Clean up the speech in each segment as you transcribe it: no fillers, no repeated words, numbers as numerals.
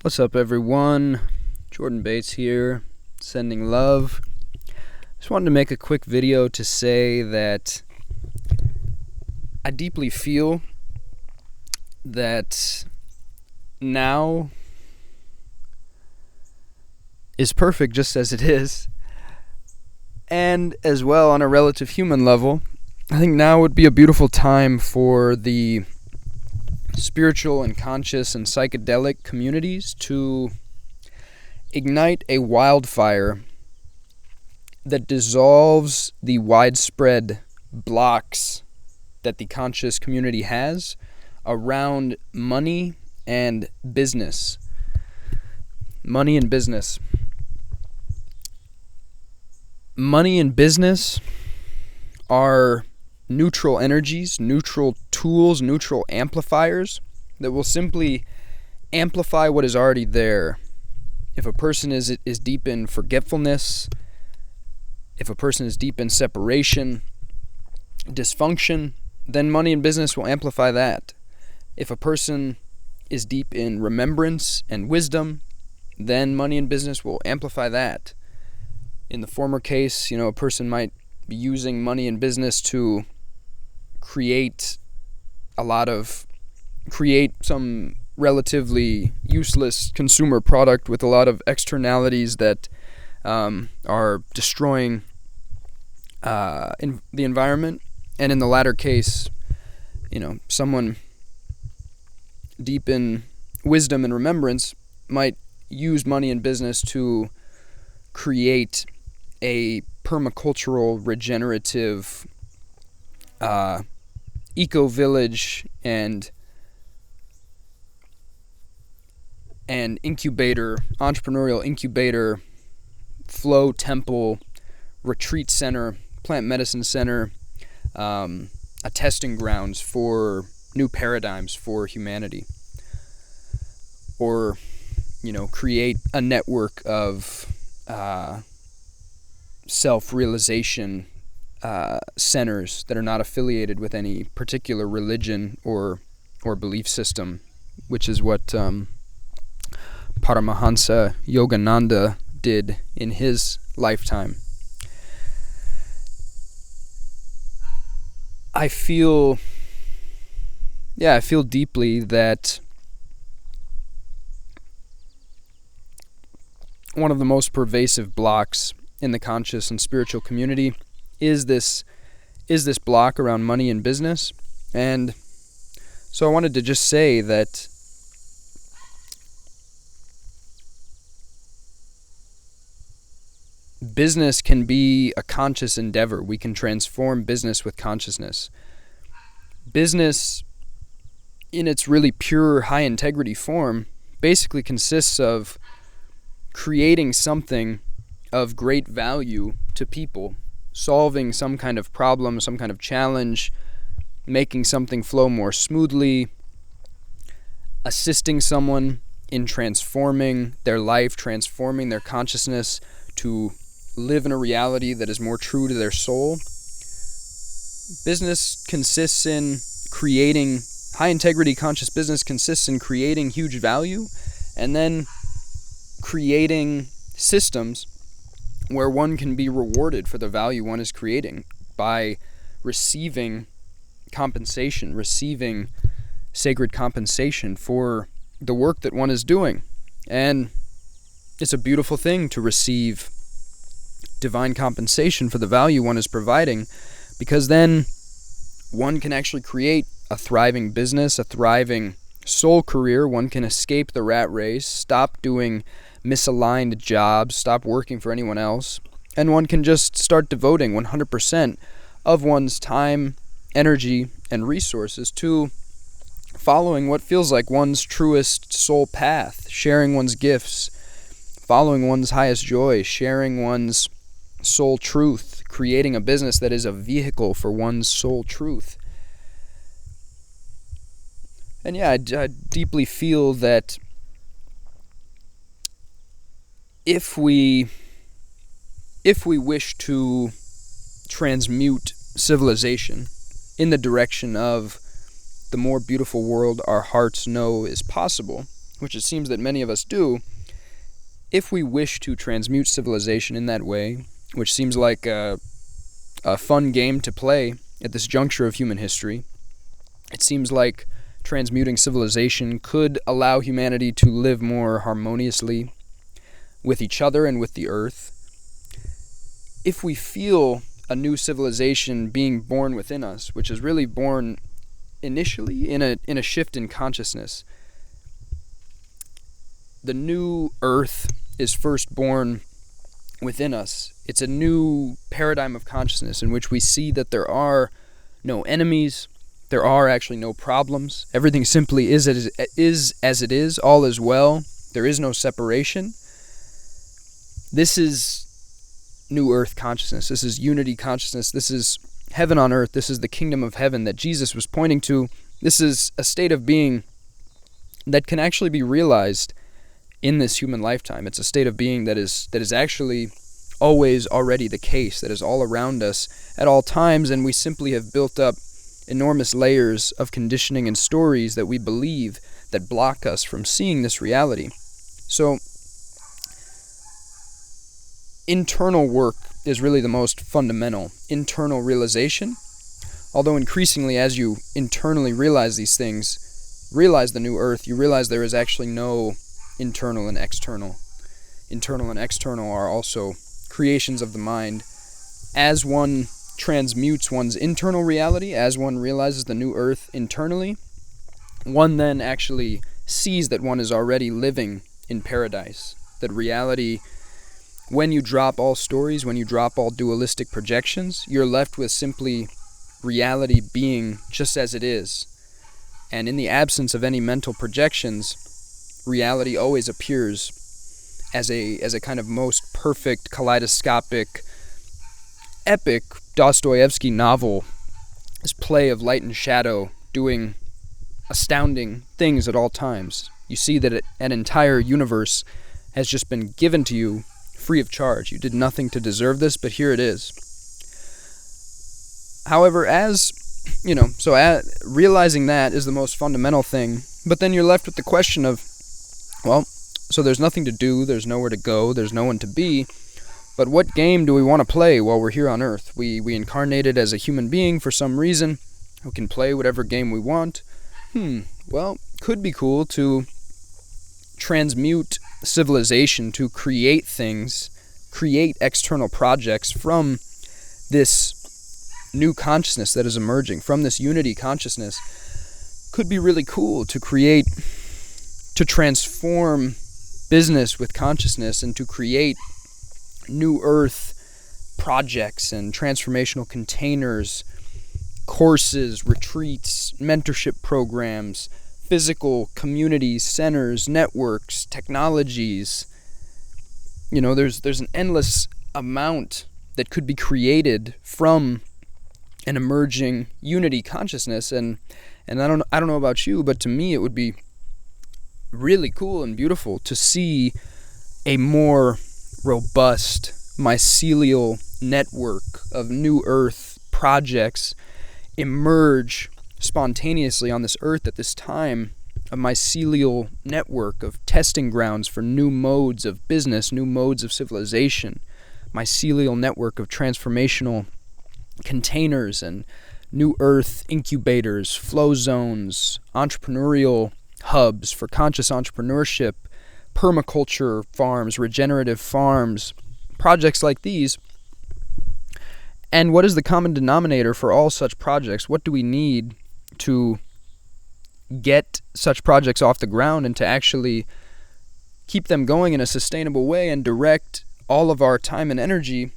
What's up, everyone? Jordan Bates here, sending love. Just wanted to make a quick video to say that I deeply feel that now is perfect just as it is, and as well on a relative human level, I think now would be a beautiful time for the spiritual and conscious and psychedelic communities to ignite a wildfire that dissolves the widespread blocks that the conscious community has around money and business. Money and business. Money and business are neutral energies, neutral tools, neutral amplifiers that will simply amplify what is already there. If a person is deep in forgetfulness, if a person is deep in separation, dysfunction, then money and business will amplify that. If a person is deep in remembrance and wisdom, then money and business will amplify that. In the former case, a person might be using money and business to create some relatively useless consumer product with a lot of externalities that are destroying in the environment. And in the latter case, someone deep in wisdom and remembrance might use money and business to create a permacultural, regenerative eco-village and incubator, entrepreneurial incubator, flow temple, retreat center, plant medicine center, a testing grounds for new paradigms for humanity. Or, create a network of self-realization centers that are not affiliated with any particular religion or belief system, which is what Paramahansa Yogananda did in his lifetime. I feel deeply that one of the most pervasive blocks in the conscious and spiritual community is this block around money and business. And so I wanted to just say that business can be a conscious endeavor. We can transform business with consciousness. Business, in its really pure, high-integrity form, basically consists of creating something of great value to people, solving some kind of problem, some kind of challenge, making something flow more smoothly, assisting someone in transforming their life, transforming their consciousness to live in a reality that is more true to their soul. Business consists in creating, high-integrity conscious business consists in creating huge value and then creating systems where one can be rewarded for the value one is creating by receiving compensation, receiving sacred compensation for the work that one is doing. And it's a beautiful thing to receive divine compensation for the value one is providing, because then one can actually create a thriving business, a thriving soul career. One can escape the rat race, stop doing misaligned jobs, stop working for anyone else, and one can just start devoting 100% of one's time, energy, and resources to following what feels like one's truest soul path, sharing one's gifts, following one's highest joy, sharing one's soul truth, creating a business that is a vehicle for one's soul truth. And I deeply feel that if we wish to transmute civilization in the direction of the more beautiful world our hearts know is possible, which it seems that many of us do, if we wish to transmute civilization in that way, which seems like a fun game to play at this juncture of human history, it seems like transmuting civilization could allow humanity to live more harmoniously with each other and with the earth. If we feel a new civilization being born within us, which is really born initially in a shift in consciousness, the new earth is first born within us. It's a new paradigm of consciousness in which we see that there are no enemies, there are actually no problems. Everything simply is as it is, all is well. There is no separation. This is new earth consciousness. This is unity consciousness. This is heaven on earth. This is the kingdom of heaven that Jesus was pointing to. This is a state of being that can actually be realized in this human lifetime. It's a state of being that is actually always already the case, that is all around us at all times, and we simply have built up enormous layers of conditioning and stories that we believe that block us from seeing this reality. So, internal work is really the most fundamental. Internal realization, although increasingly as you internally realize these things, realize the new earth, you realize there is actually no internal and external. Internal and external are also creations of the mind. As one transmutes one's internal reality, as one realizes the new earth internally, one then actually sees that one is already living in paradise. That reality, when you drop all stories, when you drop all dualistic projections, you're left with simply reality being just as it is. And in the absence of any mental projections, reality always appears as a kind of most perfect, kaleidoscopic, epic Dostoevsky novel, this play of light and shadow doing astounding things at all times. You see that an entire universe has just been given to you free of charge. You did nothing to deserve this, but here it is. However, realizing that is the most fundamental thing, but then you're left with the question of, well, so there's nothing to do, there's nowhere to go, there's no one to be, but what game do we want to play while we're here on Earth? We incarnated as a human being for some reason. We can play whatever game we want. Well, could be cool to transmute civilization, to create things, create external projects from this new consciousness that is emerging, from this unity consciousness. Could be really cool to create, to transform business with consciousness and to create new earth projects and transformational containers, courses, retreats, mentorship programs, physical communities, centers, networks, technologies. There's an endless amount that could be created from an emerging unity consciousness, and I don't know about you, but to me it would be really cool and beautiful to see a more robust mycelial network of new earth projects emerge spontaneously on this earth at this time, a mycelial network of testing grounds for new modes of business, new modes of civilization, mycelial network of transformational containers and new earth incubators, flow zones, entrepreneurial hubs for conscious entrepreneurship, permaculture farms, regenerative farms, projects like these. And what is the common denominator for all such projects? What do we need to get such projects off the ground and to actually keep them going in a sustainable way and direct all of our time and energy,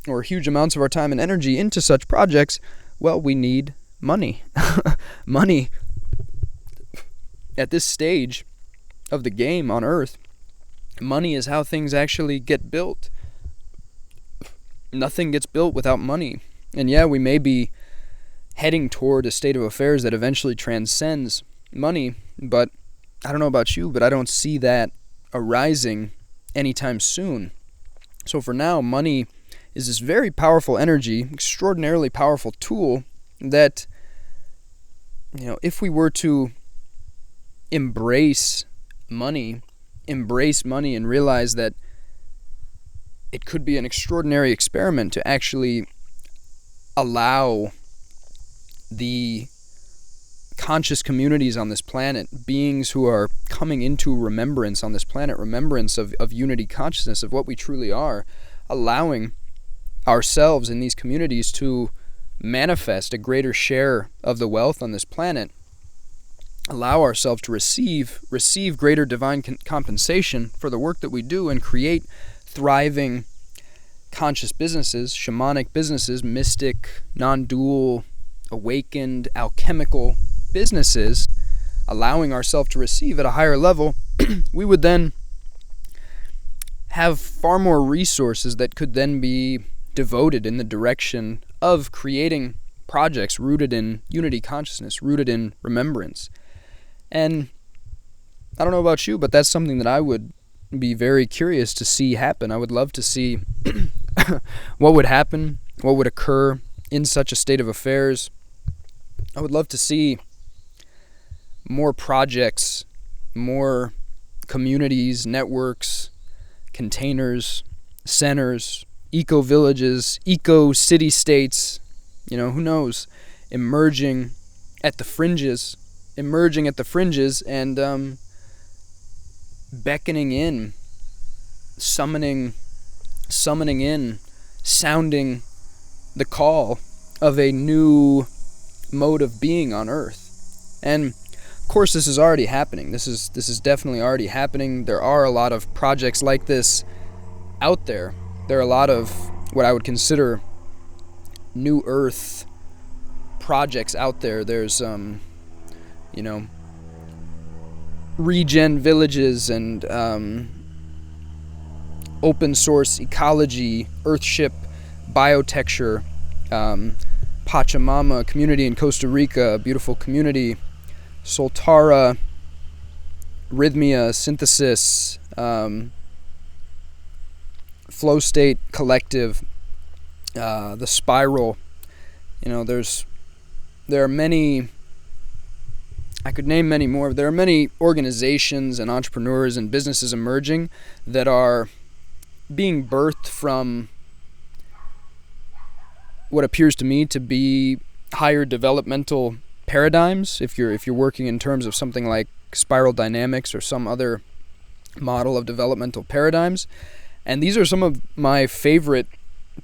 or huge amounts of our time and energy, into such projects? Well, we need money. Money at this stage of the game on Earth, money is how things actually get built. Nothing gets built without money. And yeah, we may be heading toward a state of affairs that eventually transcends money, but I don't know about you, but I don't see that arising anytime soon. So for now, money is this very powerful energy, extraordinarily powerful tool that, if we were to embrace money, embrace money, and realize that it could be an extraordinary experiment to actually allow the conscious communities on this planet, beings who are coming into remembrance on this planet, remembrance of unity consciousness, of what we truly are, allowing ourselves in these communities to manifest a greater share of the wealth on this planet, allow ourselves to receive greater divine compensation for the work that we do, and create thriving conscious businesses, shamanic businesses, mystic, non-dual, awakened, alchemical businesses, allowing ourselves to receive at a higher level, we would then have far more resources that could then be devoted in the direction of creating projects rooted in unity consciousness, rooted in remembrance. And I don't know about you, but that's something that I would be very curious to see happen. I would love to see what would happen, what would occur in such a state of affairs. I would love to see more projects, more communities, networks, containers, centers, eco-villages, eco-city-states, who knows, emerging at the fringes and beckoning in, summoning in, sounding the call of a new mode of being on Earth. And of course this is already happening. This is definitely already happening. There are a lot of projects like this out there. There are a lot of what I would consider New Earth projects out there. There's regen villages and open source ecology, Earthship, biotecture, Pachamama community in Costa Rica, a beautiful community, Soltara, Rhythmia, Synthesis, Flow State Collective, the Spiral. There are many, I could name many more. There are many organizations and entrepreneurs and businesses emerging that are being birthed from what appears to me to be higher developmental paradigms. If you're working in terms of something like spiral dynamics or some other model of developmental paradigms. And these are some of my favorite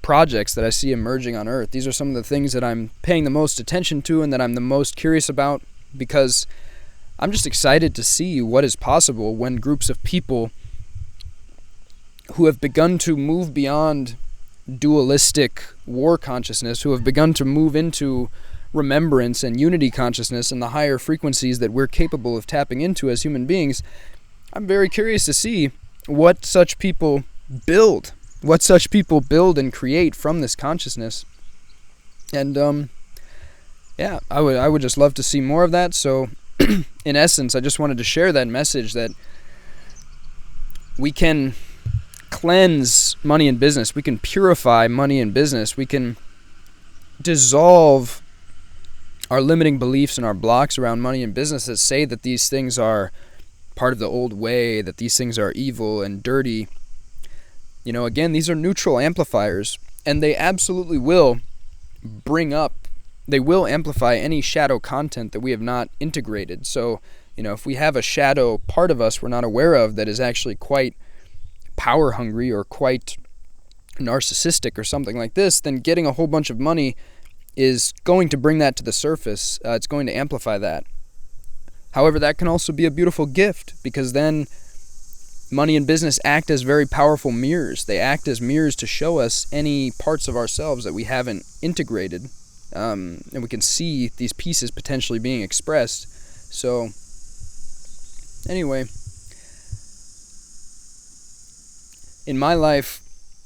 projects that I see emerging on Earth. These are some of the things that I'm paying the most attention to and that I'm the most curious about, because I'm just excited to see what is possible when groups of people who have begun to move beyond dualistic war consciousness, who have begun to move into remembrance and unity consciousness and the higher frequencies that we're capable of tapping into as human beings. I'm very curious to see what such people build and create from this consciousness. And I would just love to see more of that. So in essence, I just wanted to share that message that we can cleanse money and business, we can purify money and business, we can dissolve our limiting beliefs and our blocks around money and business that say that these things are part of the old way, that these things are evil and dirty. Again, these are neutral amplifiers, and they absolutely will they will amplify any shadow content that we have not integrated. So, if we have a shadow part of us we're not aware of that is actually quite power hungry or quite narcissistic or something like this, then getting a whole bunch of money is going to bring that to the surface. It's going to amplify that. However, that can also be a beautiful gift, because then money and business act as very powerful mirrors. They act as mirrors to show us any parts of ourselves that we haven't integrated, and we can see these pieces potentially being expressed. So, anyway, in my life,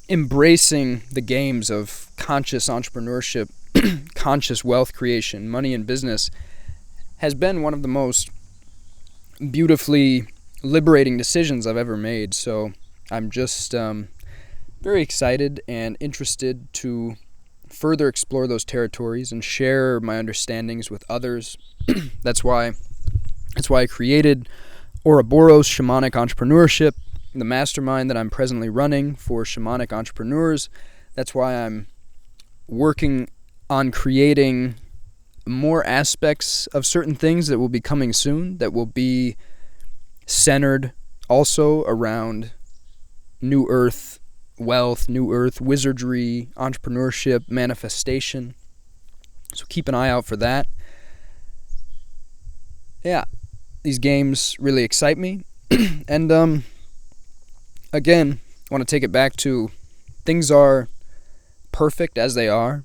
embracing the games of conscious entrepreneurship, conscious wealth creation, money and business, has been one of the most beautifully liberating decisions I've ever made. So I'm just very excited and interested to further explore those territories and share my understandings with others. That's why I created Ouroboros Shamanic Entrepreneurship, the mastermind that I'm presently running for shamanic entrepreneurs. That's why I'm working on creating more aspects of certain things that will be coming soon, that will be centered also around New Earth wealth, New Earth wizardry, entrepreneurship, manifestation. So keep an eye out for that. Yeah, these games really excite me. And again, I want to take it back to things are perfect as they are.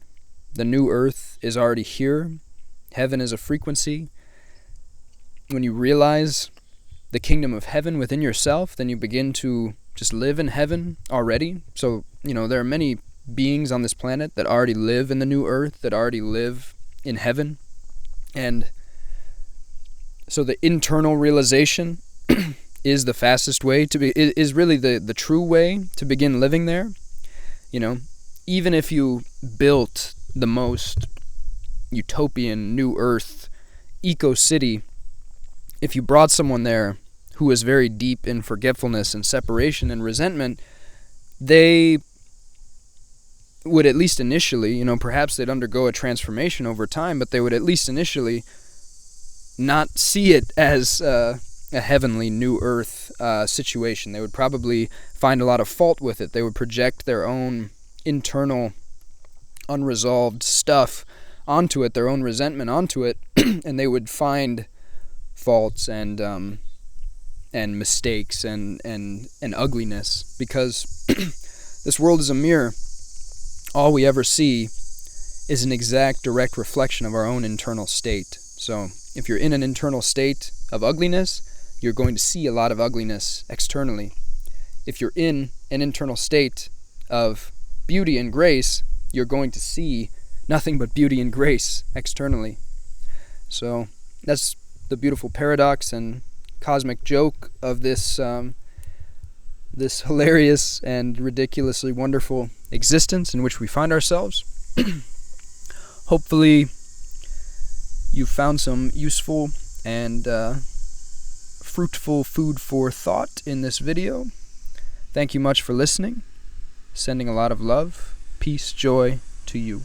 The new earth is already here. Heaven is a frequency. When you realize the kingdom of heaven within yourself, then you begin to just live in heaven already. So, there are many beings on this planet that already live in the new earth, that already live in heaven. And so the internal realization is the fastest way is really the true way to begin living there. Even if you built the most utopian new earth eco-city, if you brought someone there who was very deep in forgetfulness and separation and resentment, they would, at least initially, perhaps they'd undergo a transformation over time, but they would at least initially not see it as a heavenly new earth situation. They would probably find a lot of fault with it. They would project their own internal unresolved stuff onto it, their own resentment onto it, and they would find faults and mistakes and ugliness, because this world is a mirror. All we ever see is an exact direct reflection of our own internal state. So if you're in an internal state of ugliness, you're going to see a lot of ugliness externally. If you're in an internal state of beauty and grace, you're going to see nothing but beauty and grace externally. So that's the beautiful paradox and cosmic joke of this this hilarious and ridiculously wonderful existence in which we find ourselves. Hopefully you found some useful and fruitful food for thought in this video. Thank you much for listening. Sending a lot of love, peace, joy to you.